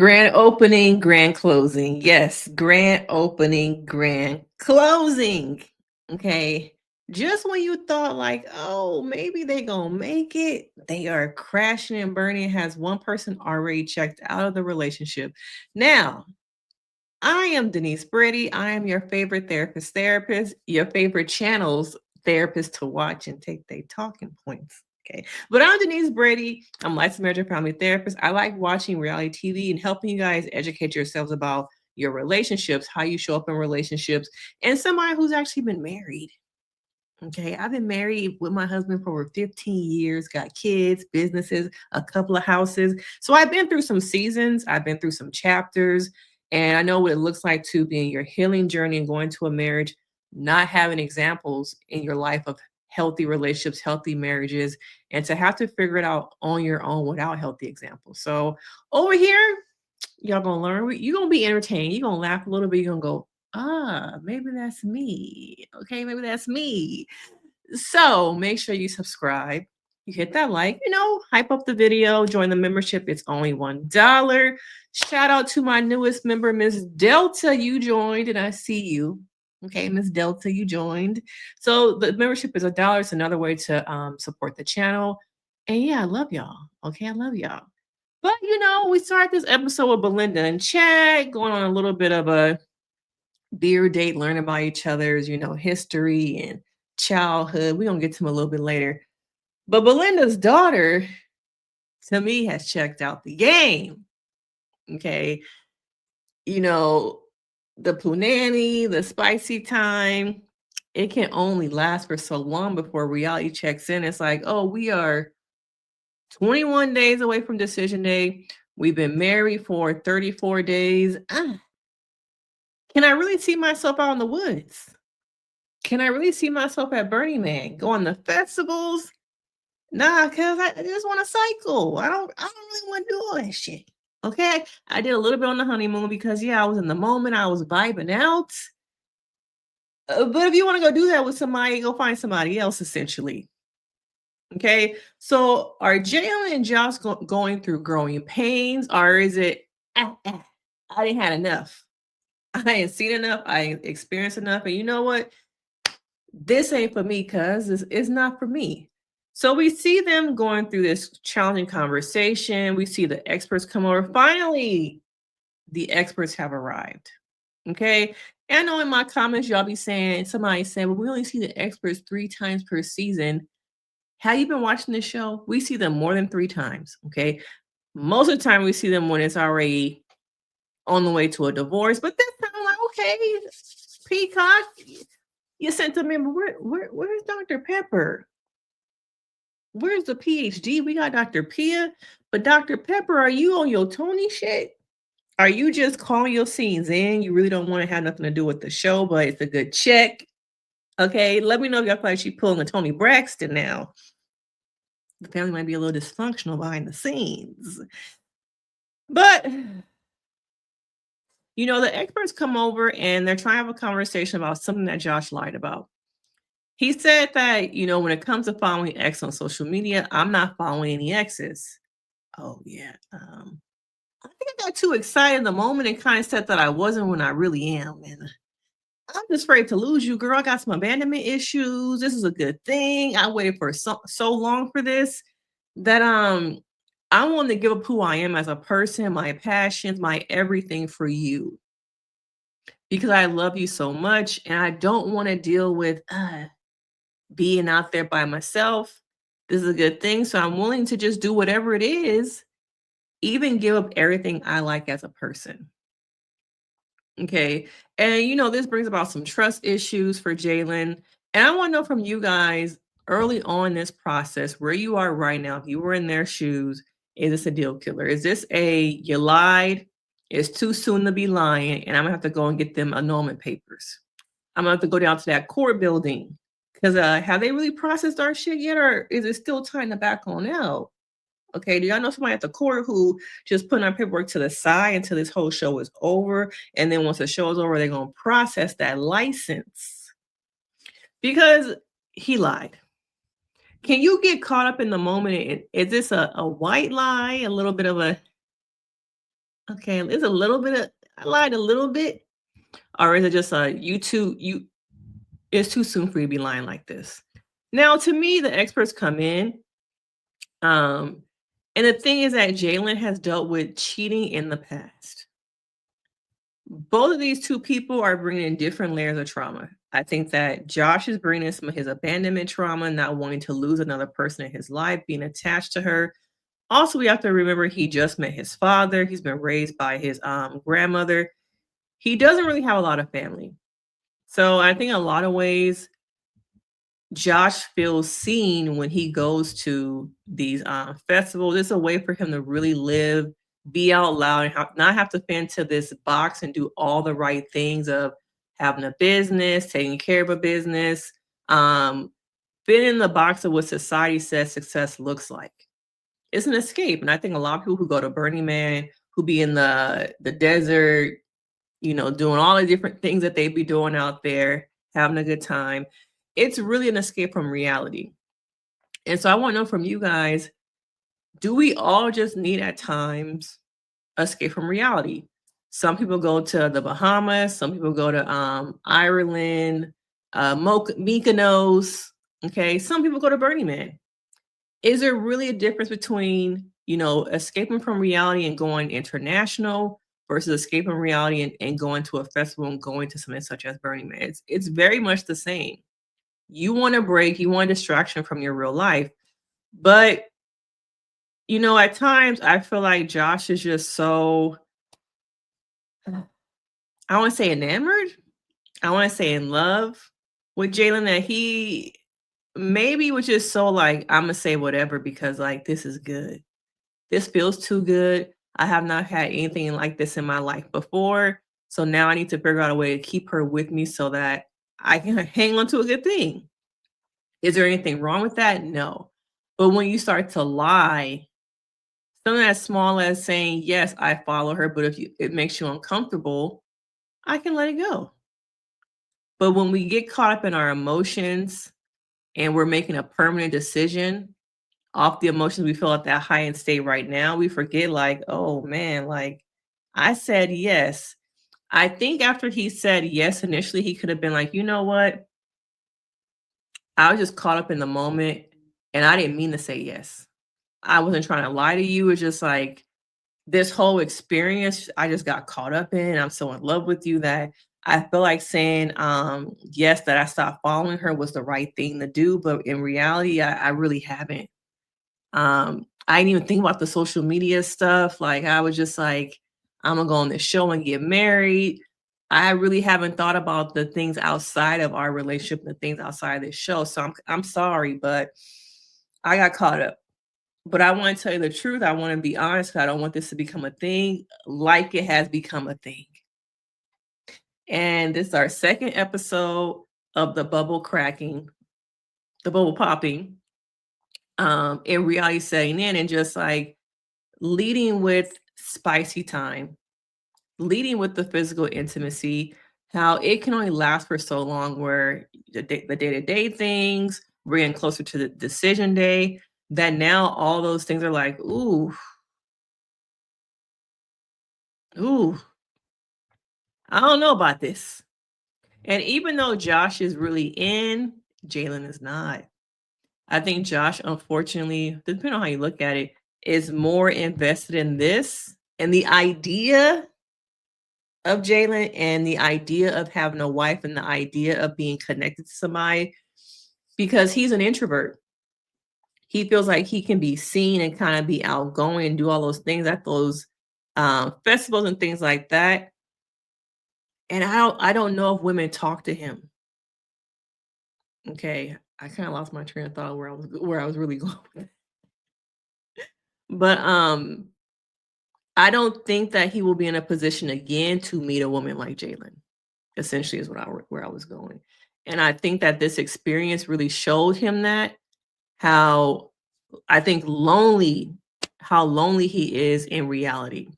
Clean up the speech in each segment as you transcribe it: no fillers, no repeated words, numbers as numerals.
Grand opening, grand closing. Yes, grand opening, grand closing. Okay. Just when you thought like, oh, maybe they gonna make it, they are crashing and burning. Has one person already checked out of the relationship. Now, I am Denise Brady. I am your favorite therapist, your favorite channel's therapist to watch and take their talking points. Okay. But I'm Denise Brady. I'm a licensed marriage and family therapist. I like watching reality TV and helping you guys educate yourselves about your relationships, how you show up in relationships, and somebody who's actually been married. Okay. I've been married with my husband for over 15 years, got kids, businesses, a couple of houses. So I've been through some seasons, I've been through some chapters, and I know what it looks like to be in your healing journey and going to a marriage, not having examples in your life of healthy relationships, healthy marriages, and to have to figure it out on your own without healthy examples. So over here, y'all gonna learn. You're gonna be entertained. You're gonna laugh a little bit. You're gonna go, maybe that's me. Okay, maybe that's me. So make sure you subscribe. You hit that like, hype up the video, join the membership. It's only $1. Shout out to my newest member, Miss Delta. You joined, and I see you. Okay, Miss Delta, you joined. So the membership is $1. It's another way to support the channel. And yeah, I love y'all. Okay, I love y'all. But we started this episode with Belinda and Chad, going on a little bit of a beer date, learning about each other's, history and childhood. We're gonna get to them a little bit later. But Belinda's daughter, to me, has checked out the game. Okay. The punani, the spicy time, it can only last for so long before reality checks in. It's like, oh, we are 21 days away from decision day. We've been married for 34 days. Can I really see myself out in the woods? Can I really see myself at Burning Man? Going to festivals? Nah, because I just want to cycle. I don't really want to do all that shit. Okay. I did a little bit on the honeymoon because I was in the moment. I was vibing out. But if you want to go do that with somebody, go find somebody else, essentially. Okay. So are Jaylyn and Josh going through growing pains, or is it, I didn't had enough? I ain't seen enough. I ain't experienced enough. And you know what? This ain't for me, cuz it's not for me. So we see them going through this challenging conversation. We see the experts come over. Finally, the experts have arrived. Okay. And I know in my comments, y'all be saying, somebody said, well, we only see the experts 3 times per season. Have you been watching this show? We see them more than 3 times. Okay. Most of the time, we see them when it's already on the way to a divorce. But this time, I'm like, okay, Peacock, you sent them in. Where's Dr. Pepper? Where's the PhD? We got Dr. Pia, but Dr. Pepper, are you on your Tony shit? Are you just calling your scenes in? You really don't want to have nothing to do with the show, but it's a good check. Okay, let me know if y'all feel like she's pulling a Tony Braxton now. The family might be a little dysfunctional behind the scenes. But the experts come over and they're trying to have a conversation about something that Josh lied about. He said that, when it comes to following X on social media, I'm not following any exes. Oh, yeah. I think I got too excited in the moment and kind of said that I wasn't when I really am. And I'm just afraid to lose you, girl. I got some abandonment issues. This is a good thing. I waited for so long for this that I want to give up who I am as a person, my passions, my everything for you. Because I love you so much and I don't want to deal with being out there by myself. This is a good thing. So I'm willing to just do whatever it is, even give up everything I like as a person. Okay. And this brings about some trust issues for Jaylyn. And I want to know from you guys early on this process where you are right now. If you were in their shoes, is this a deal killer? Is this you lied? It's too soon to be lying. And I'm gonna have to go and get them annulment papers. I'm gonna have to go down to that court building. Because have they really processed our shit yet? Or is it still time to back on out? Okay, do y'all know somebody at the court who just putting our paperwork to the side until this whole show is over? And then once the show is over, they're going to process that license. Because he lied. Can you get caught up in the moment? Is this a white lie? A little bit of a, Okay, is a little bit of I lied a little bit, or is it just you too you it's too soon for you to be lying like this? Now, to me, the experts come in, um, and the thing is that Jaylyn has dealt with cheating in the past. Both of these two people are bringing in different layers of trauma. I think that Josh is bringing some of his abandonment trauma, not wanting to lose another person in his life, being attached to her. Also, we have to remember he just met his father. He's been raised by his grandmother. He doesn't really have a lot of family. So I think in a lot of ways, Josh feels seen when he goes to these festivals. It's a way for him to really live, be out loud, and not have to fit into this box and do all the right things of having a business, taking care of a business, um, fit in the box of what society says success looks like. It's an escape, and I think a lot of people who go to Burning Man, who be in the desert, doing all the different things that they be doing out there, having a good time. It's really an escape from reality. And so I want to know from you guys, do we all just need at times escape from reality? Some people go to the Bahamas, some people go to Ireland, Mykonos, okay? Some people go to Burning Man. Is there really a difference between, escaping from reality and going international versus escaping reality and going to a festival and going to something such as Burning Man? It's very much the same. You want a break, you want a distraction from your real life. But, at times I feel like Josh is just so, I want to say enamored. I want to say in love with Jaylyn that he maybe was just so like, I'm going to say whatever because like this is good. This feels too good. I have not had anything like this in my life before. So now I need to figure out a way to keep her with me so that I can hang on to a good thing. Is there anything wrong with that? No. But when you start to lie, something as small as saying, yes, I follow her, but if it makes you uncomfortable, I can let it go. But when we get caught up in our emotions and we're making a permanent decision off the emotions we feel at that high end state right now, we forget like, oh man, like I said yes. I think after he said yes initially, he could have been like, you know what? I was just caught up in the moment and I didn't mean to say yes. I wasn't trying to lie to you. It's just like this whole experience I just got caught up in. I'm so in love with you that I feel like saying yes, that I stopped following her was the right thing to do. But in reality, I really haven't. I didn't even think about the social media stuff. Like I was just like, I'm gonna go on this show and get married. I really haven't thought about the things outside of our relationship, the things outside of this show. So I'm sorry, but I got caught up. But I want to tell you the truth. I want to be honest. I don't want this to become a thing like it has become a thing. And this is our second episode of the bubble cracking, the bubble popping, in reality setting in and just like leading with spicy time, leading with the physical intimacy, how it can only last for so long where the day-to-day things, we're getting closer to the decision day, that now all those things are like, ooh, I don't know about this. And even though Josh is really in, Jaylyn is not. I think Josh, unfortunately, depending on how you look at it, is more invested in this and the idea of Jaylyn and the idea of having a wife and the idea of being connected to somebody because he's an introvert. He feels like he can be seen and kind of be outgoing and do all those things at those festivals and things like that. And I don't know if women talk to him. Okay, I kind of lost my train of thought where I was really going with it. But I don't think that he will be in a position again to meet a woman like Jaylyn. Essentially, is where I was going, and I think that this experience really showed him that how I think how lonely he is in reality.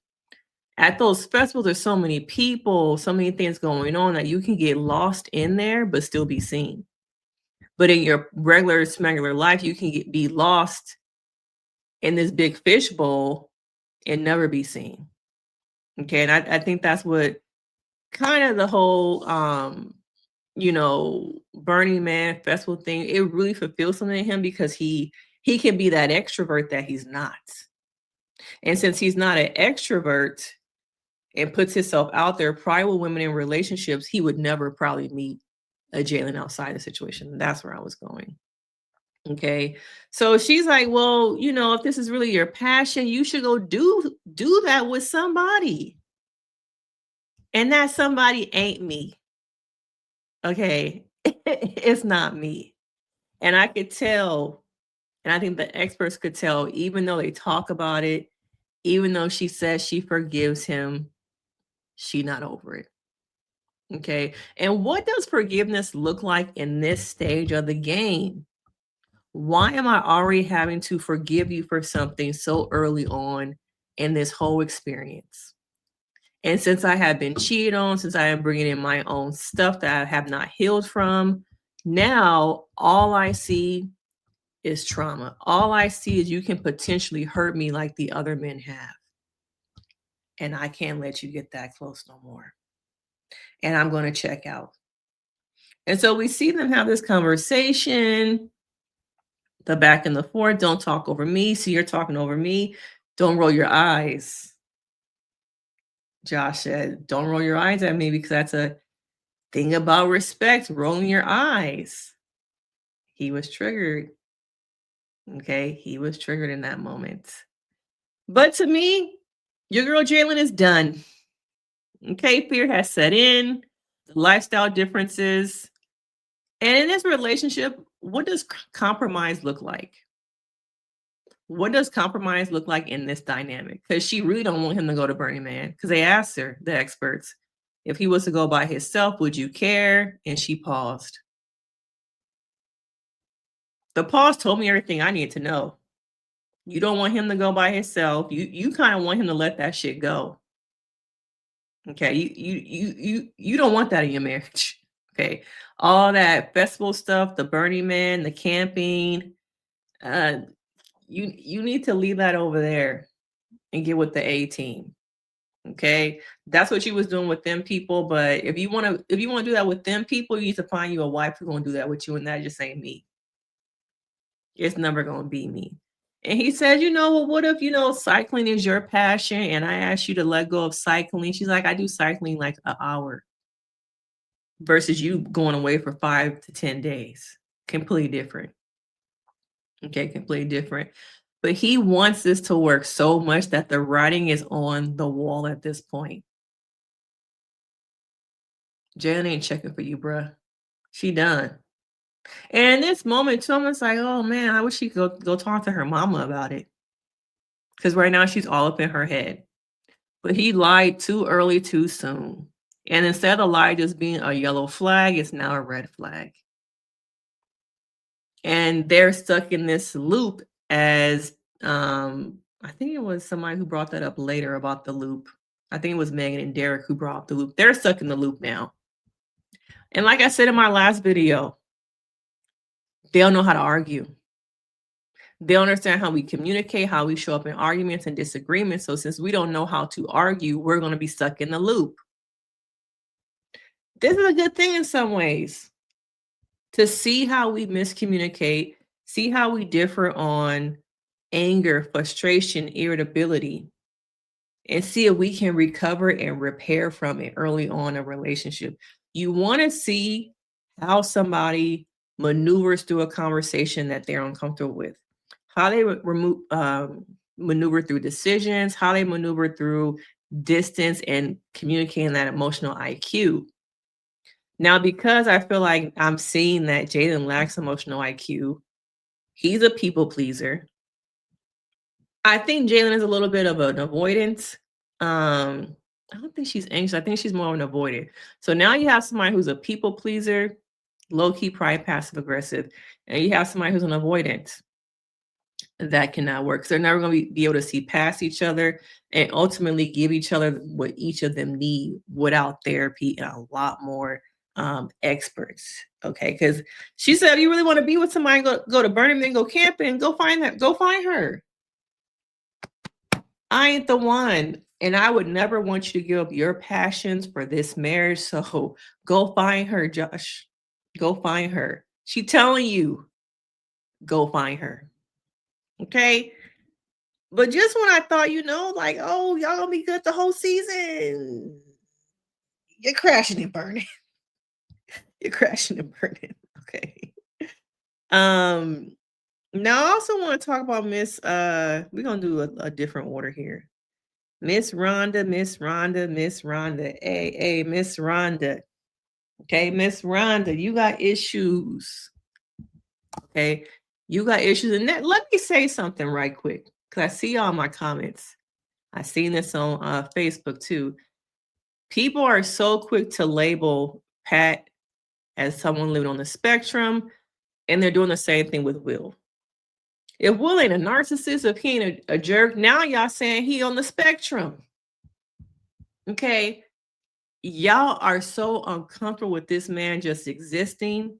At those festivals, there's so many people, so many things going on that you can get lost in there, but still be seen. But in your regular smuggler life, you can be lost in this big fishbowl and never be seen. Okay, and I think that's what kind of the whole Burning Man festival thing, it really fulfills something in him because he can be that extrovert that he's not. And since he's not an extrovert and puts himself out there, probably with women in relationships, he would never probably meet a Jaylyn outside the situation. That's where I was going. Okay. So she's like, well, if this is really your passion, you should go do that with somebody. And that somebody ain't me. Okay. It's not me. And I could tell, and I think the experts could tell, even though they talk about it, even though she says she forgives him, she not over it. Okay. And what does forgiveness look like in this stage of the game? Why am I already having to forgive you for something so early on in this whole experience? And since I have been cheated on, since I am bringing in my own stuff that I have not healed from, now all I see is trauma. All I see is you can potentially hurt me like the other men have. And I can't let you get that close no more. And I'm going to check out. And so we see them have this conversation, the back and the forth. Don't talk over me. So you're talking over me. Don't roll your eyes. Josh said, don't roll your eyes at me because that's a thing about respect, rolling your eyes. He was triggered. Okay. He was triggered in that moment. But to me, your girl Jaylyn is done. Okay. Fear has set in, lifestyle differences. And in this relationship, what does compromise look like? What does compromise look like in this dynamic? Because she really don't want him to go to Burning Man. Because they asked her, the experts, if he was to go by himself, would you care? And she paused. The pause told me everything I needed to know. You don't want him to go by himself. You kind of want him to let that shit go. Okay. You don't want that in your marriage. Okay. All that festival stuff, the Burning Man, the camping, you need to leave that over there and get with the A team. Okay. That's what you was doing with them people. But if you want to do that with them people, you need to find you a wife who's gonna do that with you, and that just ain't me. It's never gonna be me. And he said, well, what if, cycling is your passion and I asked you to let go of cycling? She's like, I do cycling like an hour versus you going away for 5 to 10 days. Completely different. Okay, completely different. But he wants this to work so much that the writing is on the wall at this point. Jan ain't checking for you, bruh. She done. And in this moment, someone's like, oh man, I wish she could go talk to her mama about it. Because right now she's all up in her head. But he lied too early, too soon. And instead of the lie just being a yellow flag, it's now a red flag. And they're stuck in this loop as I think it was somebody who brought that up later about the loop. I think it was Megahnn and Derrick who brought up the loop. They're stuck in the loop now. And like I said in my last video, they don't know how to argue. They don't understand how we communicate, how we show up in arguments and disagreements. So since we don't know how to argue, we're going to be stuck in the loop. This is a good thing in some ways, to see how we miscommunicate, see how we differ on anger, frustration, irritability, and see if we can recover and repair from it early on in a relationship. You want to see how somebody maneuvers through a conversation that they're uncomfortable with, how they maneuver through decisions, how they maneuver through distance and communicating that emotional IQ. Now, because I feel like I'm seeing that Jaylyn lacks emotional IQ, he's a people pleaser. I think Jaylyn is a little bit of an avoidant. I don't think she's anxious. I think she's more of an avoidant. So now you have somebody who's a people pleaser, low-key, probably passive aggressive, and you have somebody who's an avoidant. That cannot work. So they're never going to be able to see past each other and ultimately give each other what each of them need without therapy and a lot more experts. Okay, because she said, you really want to be with somebody, go to Burning Man, go camping, go find her. I ain't the one. And I would never want you to give up your passions for this marriage. So go find her, Josh. Go find her. She telling you, go find her. Okay. But just when I thought, like, oh, y'all gonna be good the whole season, you're crashing and burning. You're crashing and burning. Okay. Um, Now I also want to talk about we're gonna do a different order here. Miss Rhonda, Miss Rhonda, Miss Rhonda. Hey, Miss Rhonda. Okay, Miss Rhonda, you got issues. Okay. You got issues. And let me say something right quick. Because I see all my comments. I seen this on Facebook too. People are so quick to label Pat as someone living on the spectrum, and they're doing the same thing with Will. If Will ain't a narcissist, if he ain't a jerk, now y'all saying he on the spectrum. Okay. Y'all are so uncomfortable with this man just existing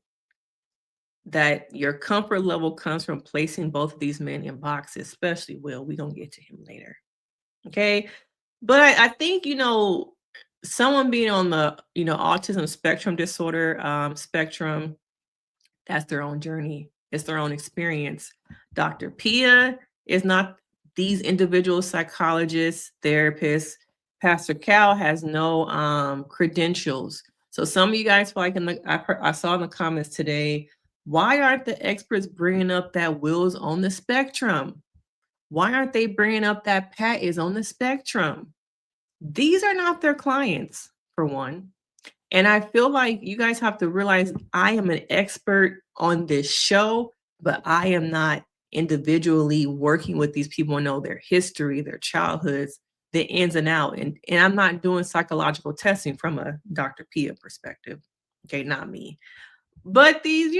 that your comfort level comes from placing both of these men in boxes, especially Will. We're going to get to him later. Okay. But I think, someone being on the, autism spectrum disorder spectrum, that's their own journey. It's their own experience. Dr. Pia is not these individual psychologists, therapists. Pastor Cal has no credentials. So some of you guys feel like I saw in the comments today, why aren't the experts bringing up that Will's on the spectrum? Why aren't they bringing up that Pat is on the spectrum? These are not their clients, for one. And I feel like you guys have to realize I am an expert on this show, but I am not individually working with these people and know their history, their childhoods, the ins and out. And I'm not doing psychological testing from a Dr. Pia perspective. Okay, not me. But these,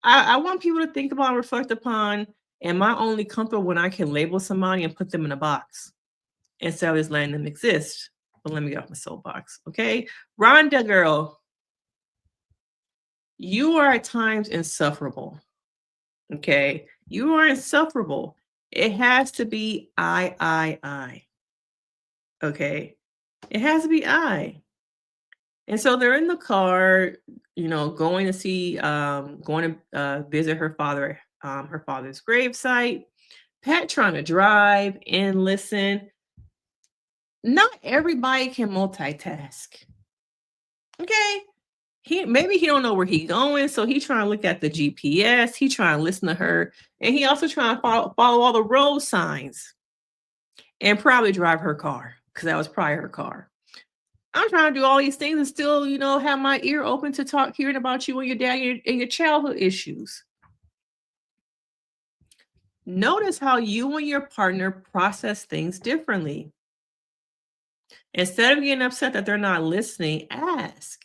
I want people to think about and reflect upon, am I only comfortable when I can label somebody and put them in a box instead of just letting them exist? But let me get off my soapbox. Okay. Rhonda girl, you are at times insufferable. Okay. You are insufferable. It has to be I. Okay. It has to be I. And so they're in the car, going to see, going to visit her father's gravesite. Pat trying to drive and listen. Not everybody can multitask. Okay. Maybe he don't know where he going, so he trying to look at the GPS. He trying to listen to her, and he also trying to follow all the road signs, and probably drive her car because that was probably her car. I'm trying to do all these things and still, have my ear open to hearing about you and your dad and your childhood issues. Notice how you and your partner process things differently. Instead of getting upset that they're not listening, ask.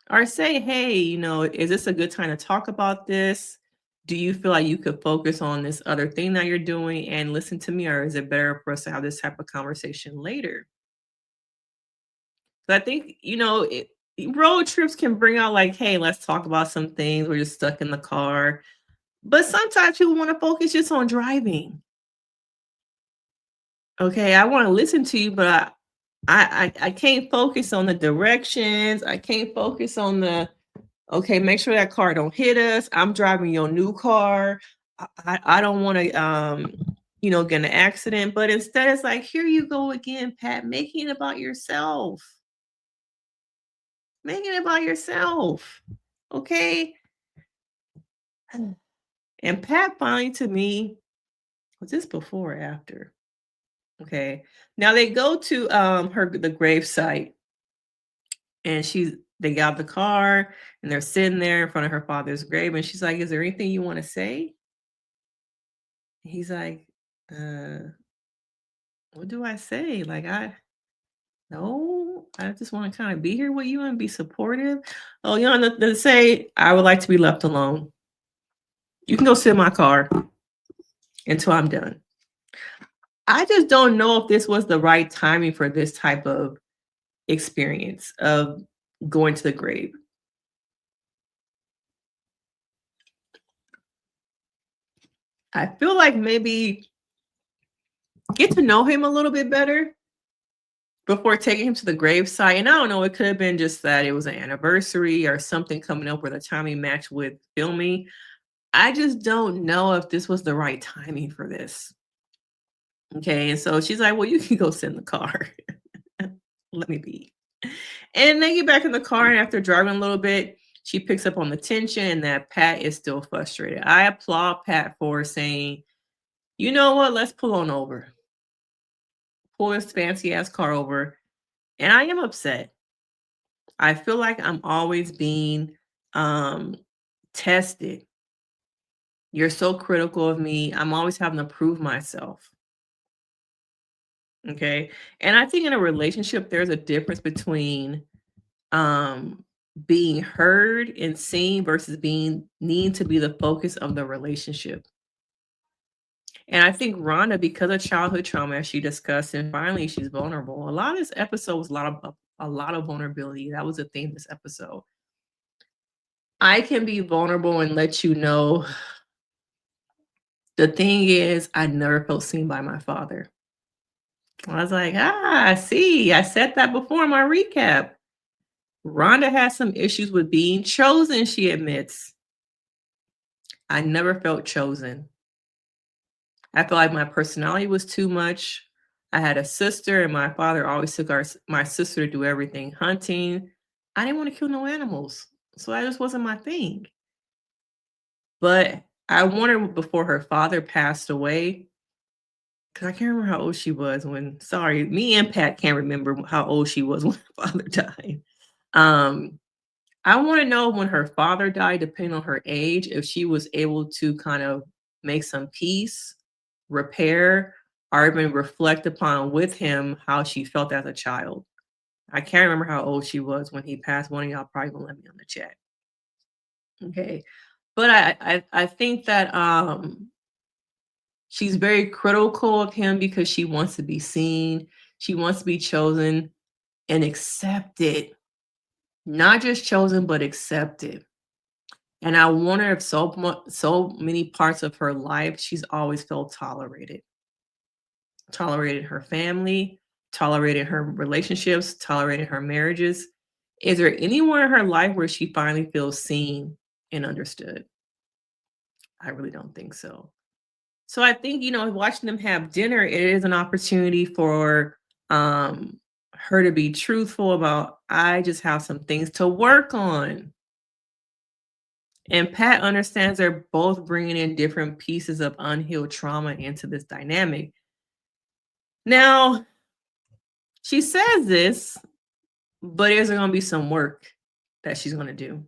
Or say, hey, is this a good time to talk about this? Do you feel like you could focus on this other thing that you're doing and listen to me? Or is it better for us to have this type of conversation later? So I think, road trips can bring out like, hey, let's talk about some things. We're just stuck in the car. But sometimes people want to focus just on driving. Okay, I want to listen to you, but I can't focus on the directions. I can't focus on okay, make sure that car don't hit us. I'm driving your new car. I don't want to get in an accident. But instead it's like, here you go again, Pat, making it about yourself. Making it about yourself. Okay. And Pat finally to me, was this before or after? Okay. Now they go to the grave site, and they got the car and they're sitting there in front of her father's grave, and she's like, is there anything you want to say? He's like, what do I say? Like, no, I just want to kind of be here with you and be supportive. Oh, nothing to say. I would like to be left alone. You can go sit in my car until I'm done. I just don't know if this was the right timing for this type of experience of going to the grave. I feel like maybe get to know him a little bit better before taking him to the gravesite. And I don't know, it could have been just that it was an anniversary or something coming up where the timing matched with filming. I just don't know if this was the right timing for this. Okay. And so she's like, well, you can go sit in the car. Let me be. And they get back in the car, and after driving a little bit, she picks up on the tension and that Pat is still frustrated. I applaud Pat for saying, you know what, let's pull on over. Pull this fancy ass car over. And I am upset. I feel like I'm always being tested. You're so critical of me. I'm always having to prove myself. Okay. And I think in a relationship, there's a difference between um being heard and seen versus being needing to be the focus of the relationship. And I think Rhonda, because of childhood trauma, as she discussed, and finally she's vulnerable. A lot of this episode was a lot of vulnerability. That was the theme of this episode. I can be vulnerable and let you know. The thing is, I never felt seen by my father. I was like, see, I said that before in my recap. Rhonda has some issues with being chosen, she admits. I never felt chosen. I felt like my personality was too much. I had a sister, and my father always took my sister to do everything hunting. I didn't want to kill no animals. So that just wasn't my thing. But I wondered before her father passed away, because I can't remember how old she was when, sorry, me and Pat can't remember how old she was when her father died. Um, I want to know when her father died, depending on her age, if she was able to kind of make some peace, repair, or even reflect upon with him how she felt as a child. I can't remember how old she was when he passed. One of y'all probably gonna let me on the chat. Okay. But I think that she's very critical of him because she wants to be seen, she wants to be chosen and accepted. Not just chosen, but accepted. And I wonder if so many parts of her life, she's always felt tolerated. Tolerated her family, tolerated her relationships, tolerated her marriages. Is there anywhere in her life where she finally feels seen and understood? I really don't think so. So I think, watching them have dinner, it is an opportunity for her to be truthful about, I just have some things to work on. And Pat understands they're both bringing in different pieces of unhealed trauma into this dynamic. Now, she says this, but is there going to be some work that she's going to do?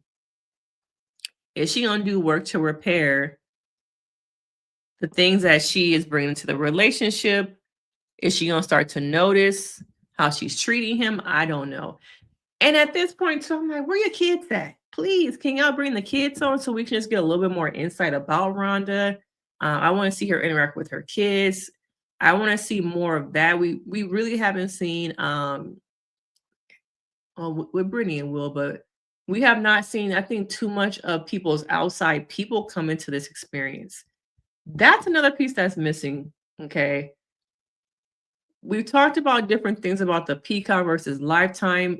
Is she going to do work to repair the things that she is bringing to the relationship? Is she going to start to notice how she's treating him? I don't know. And at this point, too, I'm like, where your kids at? Please, can y'all bring the kids on so we can just get a little bit more insight about Rhonda? I want to see her interact with her kids. I want to see more of that. We really haven't seen with Brittany and Will, but we have not seen, I think, too much of people's outside people come into this experience. That's another piece that's missing. Okay. We've talked about different things about the Peacock versus Lifetime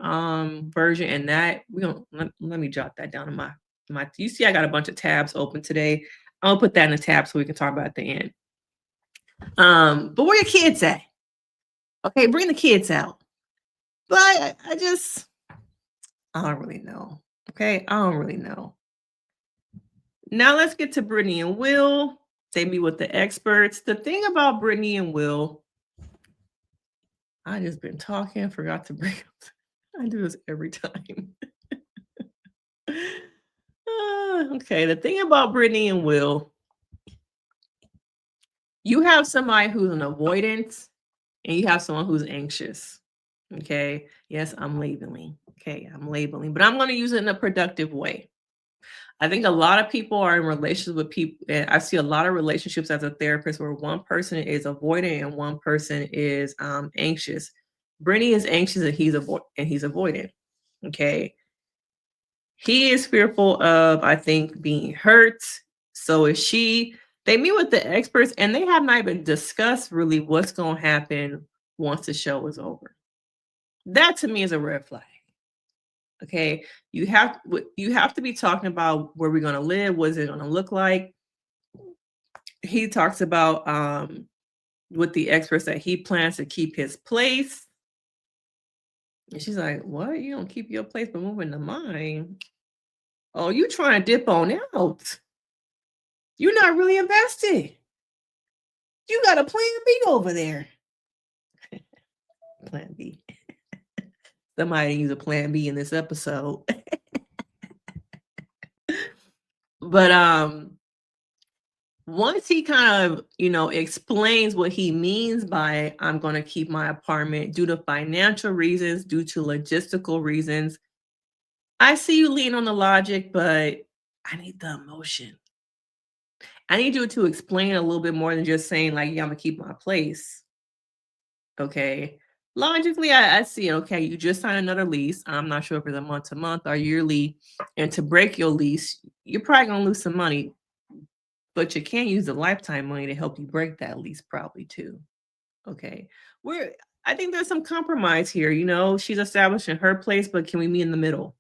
version, and that we don't let me jot that down in my you see I got a bunch of tabs open today. I'll put that in the tab so we can talk about it at the end. But where your kids at? Okay, bring the kids out. But I don't really know. Okay, I don't really know. Now let's get to Brittany and Will. They meet with the experts. The thing about Brittany and Will, I just been talking, forgot to bring up. I do this every time. Okay, the thing about Brittany and Will, you have somebody who's an avoidant and you have someone who's anxious. Okay, yes, I'm labeling. Okay, I'm labeling, but I'm going to use it in a productive way. I think a lot of people are in relationships with people. And I see a lot of relationships as a therapist where one person is avoidant and one person is anxious. Brittany is anxious and he's avoidant. Okay. He is fearful of, I think, being hurt. So is she. They meet with the experts and they have not even discussed really what's going to happen once the show is over. That to me is a red flag. Okay, you have to be talking about where we're going to live, what is it going to look like. He talks about with the experts that he plans to keep his place. And she's like, "What? You don't keep your place but moving to mine? Oh, you trying to dip on out? You're not really invested. You got a plan B over there." Plan B. Somebody use a plan B in this episode. But once he kind of, explains what he means by I'm going to keep my apartment due to financial reasons, due to logistical reasons, I see you lean on the logic, but I need the emotion. I need you to explain a little bit more than just saying, like, yeah, I'm going to keep my place. Okay. Logically, I see, okay, you just signed another lease. I'm not sure if it's a month to month or yearly. And to break your lease, you're probably going to lose some money, but you can't use the lifetime money to help you break that lease, probably too. Okay. I think there's some compromise here. She's establishing her place, but can we meet in the middle?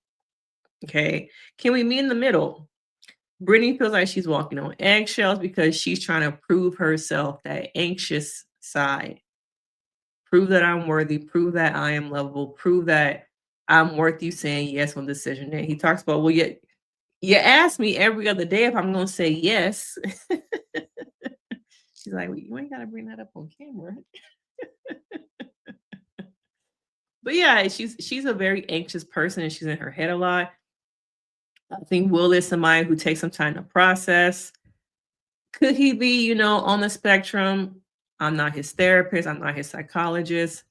Okay. Can we meet in the middle? Brittany feels like she's walking on eggshells because she's trying to prove herself, that anxious side. Prove that I'm worthy, prove that I am lovable, prove that I'm worth you saying yes on decision day. He talks about, well, you ask me every other day if I'm gonna say yes. She's like, well, you ain't gotta bring that up on camera. But yeah, she's a very anxious person and she's in her head a lot. I think Will is somebody who takes some time to process. Could he be, on the spectrum? I'm not his therapist. I'm not his psychologist.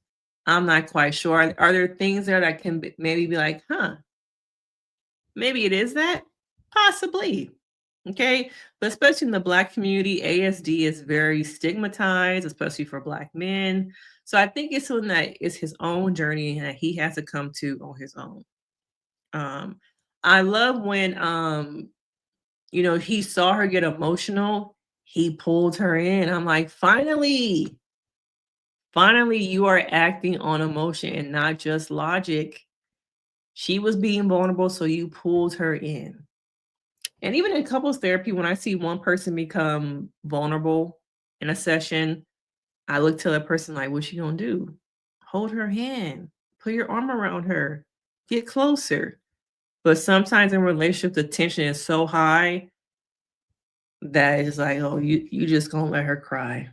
I'm not quite sure. Are there things there that can maybe be like, huh, maybe it is that? Possibly. Okay. But especially in the Black community, ASD is very stigmatized, especially for Black men. So I think it's something that is his own journey that he has to come to on his own. Um, I love when he saw her get emotional, he pulled her in. I'm like, finally, you are acting on emotion and not just logic. She was being vulnerable, so you pulled her in. And even in couples therapy, when I see one person become vulnerable in a session, I look to the person like, what's she gonna do? Hold her hand, put your arm around her, get closer. But sometimes in relationships, the tension is so high that it's like, oh, you just gonna let her cry.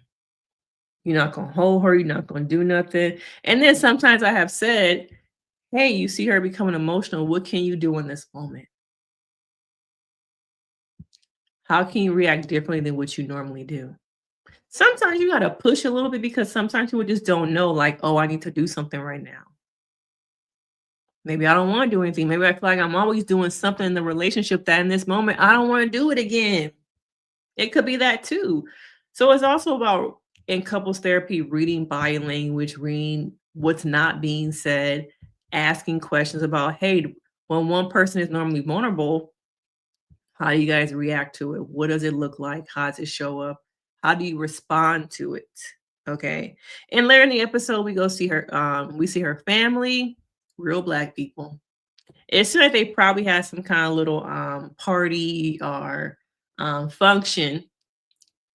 You're not gonna hold her, you're not gonna do nothing. And then sometimes I have said, hey, you see her becoming emotional. What can you do in this moment? How can you react differently than what you normally do? Sometimes you gotta push a little bit because sometimes people just don't know, like, oh, I need to do something right now. Maybe I don't want to do anything. Maybe I feel like I'm always doing something in the relationship that in this moment I don't want to do it again. It could be that too. So it's also about in couples therapy, reading body language, reading what's not being said, asking questions about, hey, when one person is normally vulnerable, how do you guys react to it? What does it look like? How does it show up? How do you respond to it? Okay. And later in the episode, we go see her, we see her family, real Black people. It seems like they probably had some kind of little party or function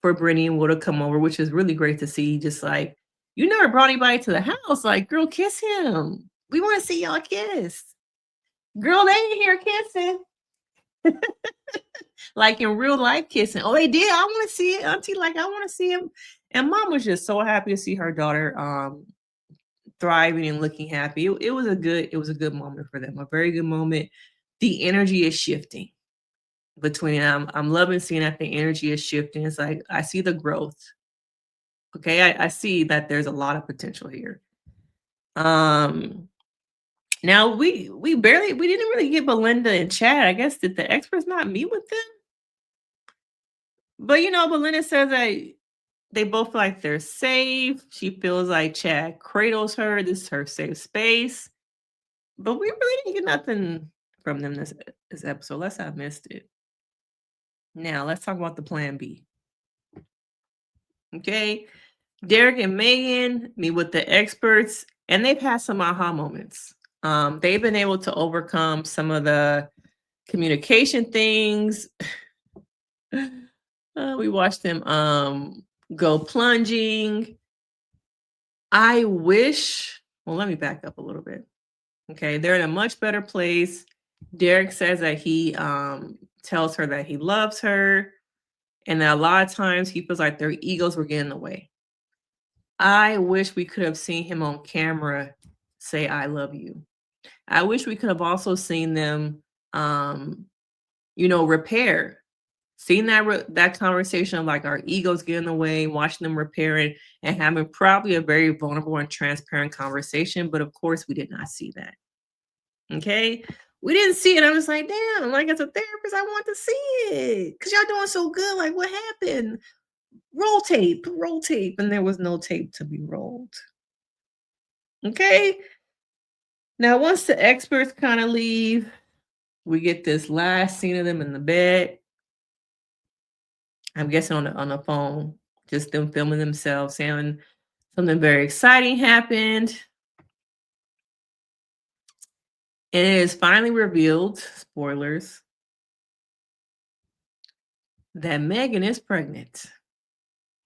for Brittany and Will to come over, which is really great to see. Just like, you never brought anybody to the house. Like, girl, kiss him. We want to see y'all kiss. Girl, they ain't here kissing. Like in real life kissing. Oh, they did. I want to see it. Auntie, like, I want to see him. And mom was just so happy to see her daughter thriving and looking happy. It was a good moment for them. A very good moment. The energy is shifting between them. I'm loving seeing that the energy is shifting. It's like I see the growth. Okay. I see that there's a lot of potential here. Um Now we didn't really get Belinda and Chad. I guess did the experts not meet with them? But Belinda says that they both feel like they're safe. She feels like Chad cradles her. This is her safe space. But we really didn't get nothing from them this episode. Let's have missed it. Now let's talk about the plan B. Okay. Derrick and Megahnn meet with the experts, and they've had some aha moments. They've been able to overcome some of the communication things. We watched them go plunging. I wish, well, let me back up a little bit. Okay, they're in a much better place. Derrick says that he tells her that he loves her, and that a lot of times he feels like their egos were getting in the way. I wish we could have seen him on camera say, I love you. I wish we could have also seen them, um, repair. Seeing that conversation of like our egos get in the way, watching them repair it, and having probably a very vulnerable and transparent conversation. But of course, we did not see that. Okay. We didn't see it. I was like, damn, like as a therapist, I want to see it. Cause y'all doing so good. Like, what happened? Roll tape, roll tape. And there was no tape to be rolled. Okay. Now, once the experts kind of leave, we get this last scene of them in the bed. I'm guessing on the phone, just them filming themselves, saying something very exciting happened. And it is finally revealed, spoilers, that Megahnn is pregnant.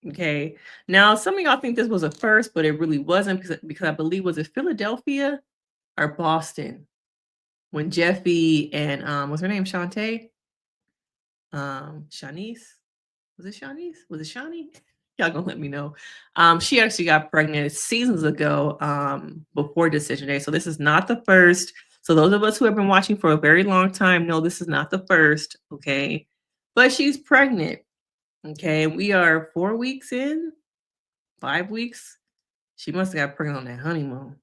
Okay. Now, some of y'all think this was a first, but it really wasn't because I believe was it Philadelphia or Boston when Jeffy and what's her name? Shantae? Shanice? Was it Shanice? Was it Shawnee? Y'all gonna let me know. She actually got pregnant seasons ago, before Decision Day. So this is not the first. So those of us who have been watching for a very long time know this is not the first, okay? But she's pregnant. Okay, we are 4 weeks in, 5 weeks. She must have got pregnant on that honeymoon,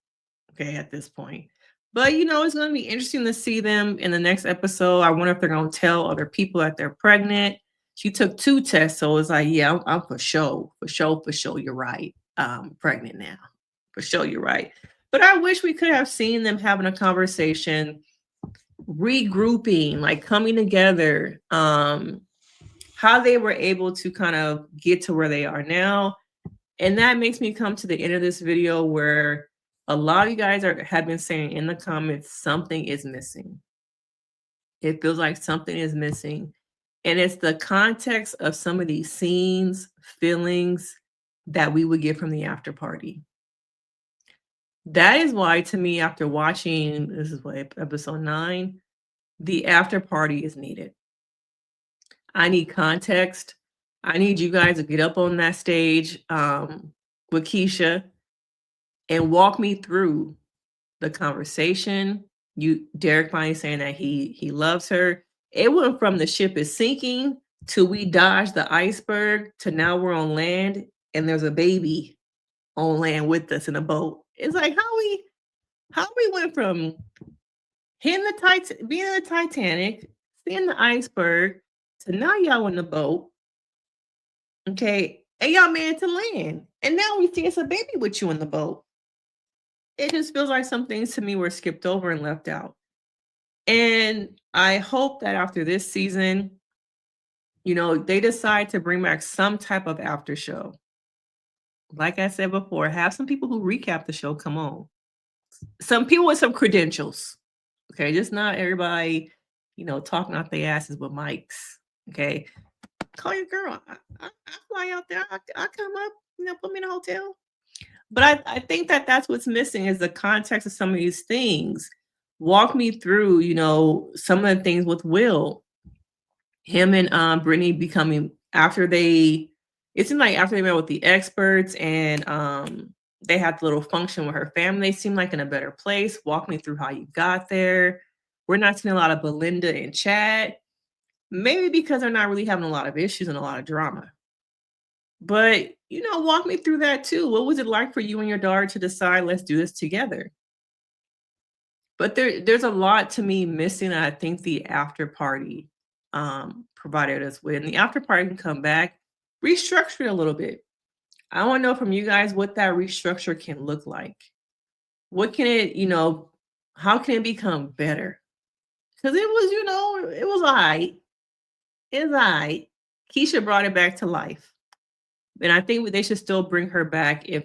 okay, at this point. But it's gonna be interesting to see them in the next episode. I wonder if they're gonna tell other people that they're pregnant. She took 2 tests, so it's like, yeah, I'm for sure, you're right. Pregnant now. For sure, you're right. But I wish we could have seen them having a conversation, regrouping, like coming together, how they were able to kind of get to where they are now. And that makes me come to the end of this video where a lot of you guys have been saying in the comments, something is missing. It feels like something is missing. And it's the context of some of these scenes, feelings that we would get from the after party. That is why, to me, after watching, this is what, episode 9, the after party is needed. I need context. I need you guys to get up on that stage with Keisha and walk me through the conversation. Derrick finally saying that he loves her. It went from the ship is sinking to we dodged the iceberg to now we're on land and there's a baby on land with us in a boat. It's like how we went from being in the Titanic, seeing the iceberg, to now y'all in the boat. Okay, and y'all made it to land. And now we see it's a baby with you in the boat. It just feels like some things to me were skipped over and left out. And I hope that after this season, they decide to bring back some type of after show. Like I said before, have some people who recap the show come on. Some people with some credentials. Okay, just not everybody, talking out their asses with mics. Okay. Call your girl. I fly out there. I come up, put me in a hotel. But I think that that's what's missing is the context of some of these things. Walk me through, some of the things with Will. Him and Brittany becoming it seemed like after they met with the experts and they had the little function with her family, they seemed like in a better place. Walk me through how you got there. We're not seeing a lot of Belinda and Chad. Maybe because they're not really having a lot of issues and a lot of drama. But, walk me through that too. What was it like for you and your daughter to decide, let's do this together? But there's a lot to me missing. And I think the after party provided us with. And the after party can come back, restructure it a little bit. I want to know from you guys what that restructure can look like. What can it, how can it become better? Because it was, it was all right. It's all right. Keisha brought it back to life. And I think they should still bring her back if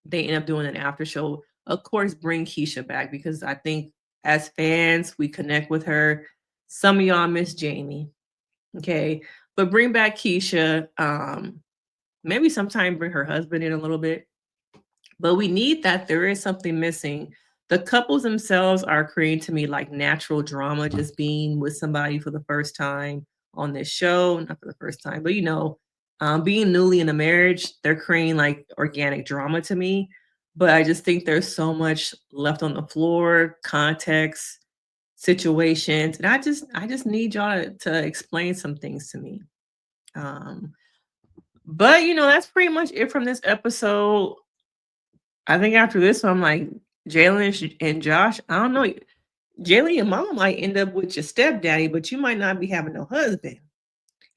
they end up doing an after show. Of course, bring Keisha back because I think as fans, we connect with her. Some of y'all miss Jamie. Okay. But bring back Keisha. Maybe sometime bring her husband in a little bit. But we need that. There is something missing. The couples themselves are creating to me like natural drama, just being with somebody for the first time on this show, not for the first time, but being newly in a marriage, they're creating like organic drama to me. But I just think there's so much left on the floor, context, situations, and I just need y'all to explain some things to me. Um, but that's pretty much it from this episode. I think after this one, I'm like, Jaylyn and Josh, I don't know. Jaylyn, your mama might end up with your stepdaddy, but you might not be having no husband.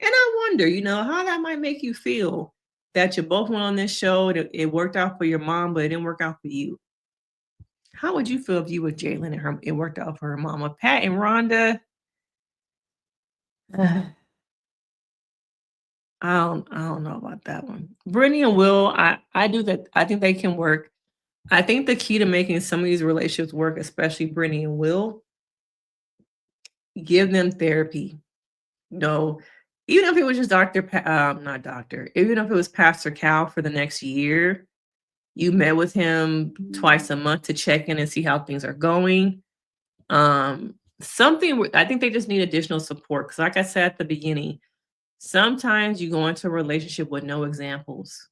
And I wonder, how that might make you feel that you both went on this show. It worked out for your mom, but it didn't work out for you. How would you feel if you were Jaylyn and it worked out for her mama? Pat and Rhonda, I don't know about that one. Brittany and Will, I do that. I think they can work. I think the key to making some of these relationships work, especially Brittany and Will, give them therapy. No, even if it was just not doctor, even if it was Pastor Cal for the next year, you met with him twice a month to check in and see how things are going. I think they just need additional support because, like I said at the beginning, sometimes you go into a relationship with no examples.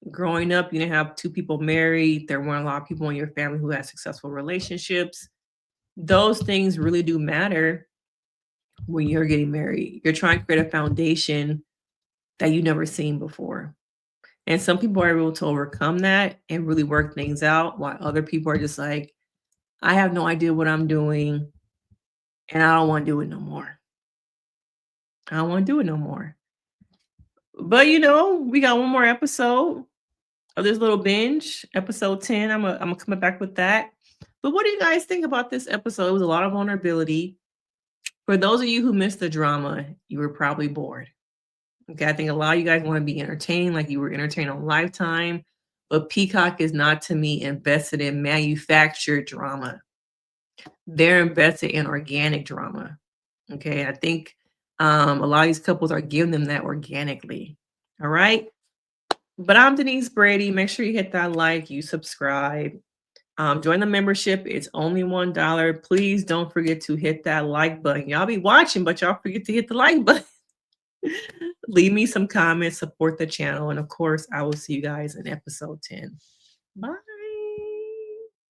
Growing up, you didn't have two people married. There weren't a lot of people in your family who had successful relationships. Those things really do matter when you're getting married. You're trying to create a foundation that you never seen before. And some people are able to overcome that and really work things out, while other people are just like, I have no idea what I'm doing and I don't want to do it no more. I don't want to do it no more. But we got one more episode of this little binge, episode 10. I'm coming back with that. But what do you guys think about this episode? It was a lot of vulnerability. For those of you who missed the drama, you were probably bored. Okay, I think a lot of you guys want to be entertained like you were entertained on Lifetime, but Peacock is not, to me, invested in manufactured drama. They're invested in organic drama. Okay, I think a lot of these couples are giving them that organically. All right. But I'm Denise Brady. Make sure you hit that like, you subscribe. Join the membership. It's only $1. Please don't forget to hit that like button. Y'all be watching, but y'all forget to hit the like button. Leave me some comments, support the channel, and of course, I will see you guys in episode 10. Bye.